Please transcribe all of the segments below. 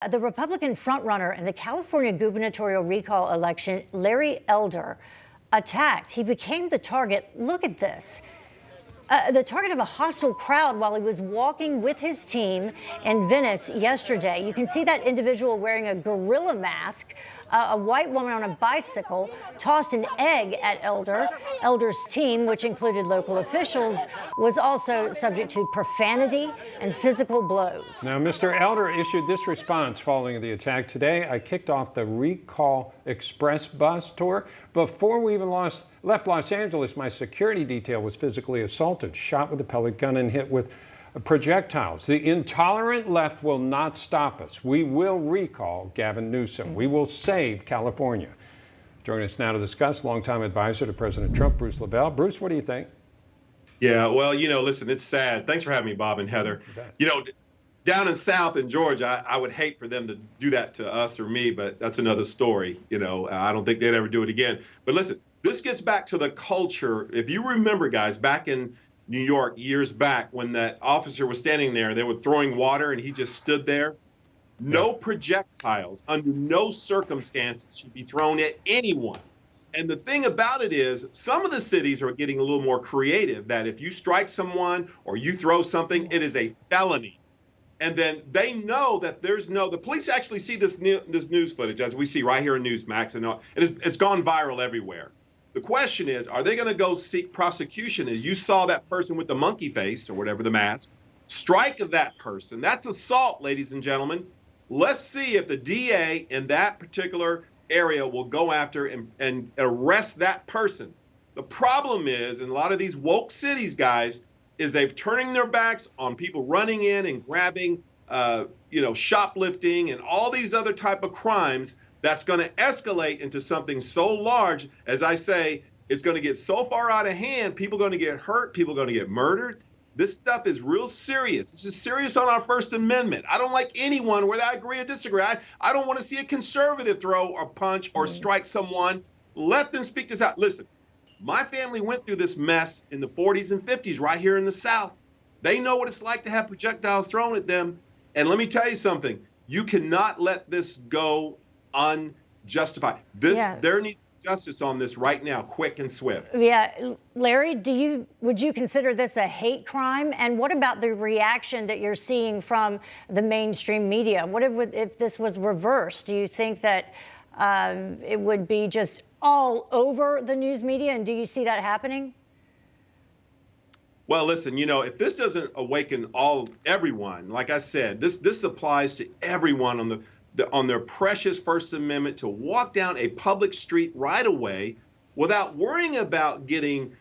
The Republican frontrunner in the California gubernatorial recall election, Larry Elder, attacked. He became the target. Look at this. The target of a hostile crowd while he was walking with his team in Venice yesterday. You can see that individual wearing a gorilla mask. A white woman on a bicycle tossed an egg at Elder. Elder's team, which included local officials, was also subject to profanity and physical blows. Now, Mr. Elder issued this response following the attack. Today, I kicked off the Recall Express bus tour. Before we even left Los Angeles, my security detail was physically assaulted, shot with a pellet gun, and hit with projectiles. The intolerant left will not stop us. We will recall Gavin Newsom. We will save California. Joining us now to discuss, longtime advisor to President Trump, Bruce LeVell. Bruce, what do you think? Yeah, well, listen, it's sad. Thanks for having me, Bob and Heather. Down in South in Georgia, I would hate for them to do that to us or me, but that's another story. I don't think they'd ever do it again. But listen, this gets back to the culture. If you remember, guys, back in New York years back when that officer was standing there, they were throwing water and he just stood there. No projectiles under no circumstances should be thrown at anyone. And the thing about it is some of the cities are getting a little more creative that if you strike someone or you throw something, it is a felony. And then they know that the police actually see this news footage, as we see right here in Newsmax, and it's gone viral everywhere. The question is, are they going to go seek prosecution? As you saw that person with the monkey face or whatever, the mask, strike that person. That's assault, ladies and gentlemen. Let's see if the DA in that particular area will go after and arrest that person. The problem is, in a lot of these woke cities, guys, is they've turning their backs on people running in and grabbing, shoplifting and all these other type of crimes. That's going to escalate into something so large, as I say, it's going to get so far out of hand, people are going to get hurt, people are going to get murdered. This stuff is real serious. This is serious on our First Amendment. I don't like anyone, whether I agree or disagree. I don't want to see a conservative throw or punch or strike someone. Let them speak this out. Listen, my family went through this mess in the 40s and 50s right here in the South. They know what it's like to have projectiles thrown at them. And let me tell you something. You cannot let this go unjustified. There needs justice on this right now, quick and swift. Yeah, Larry, would you consider this a hate crime? And what about the reaction that you're seeing from the mainstream media? What if this was reversed? Do you think that it would be just all over the news media? And do you see that happening? Well, listen, if this doesn't awaken everyone, like I said, this applies to everyone on their precious First Amendment to walk down a public street right away without worrying about getting,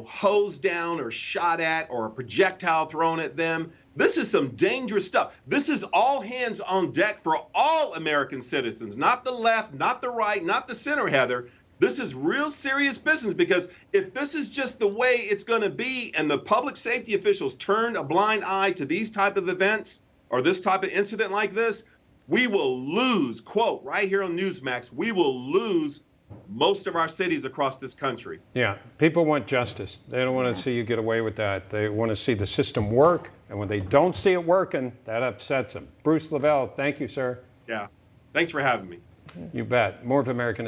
hosed down or shot at or a projectile thrown at them. This is some dangerous stuff. This is all hands on deck for all American citizens, not the left, not the right, not the center, Heather. This is real serious business, because if this is just the way it's going to be and the public safety officials turn a blind eye to these type of events or this type of incident like this, we will lose, quote, right here on Newsmax, we will lose most of our cities across this country. Yeah, people want justice. They don't want to see you get away with that. They want to see the system work. And when they don't see it working, that upsets them. Bruce LeVell, thank you, sir. Yeah, thanks for having me. You bet. More of American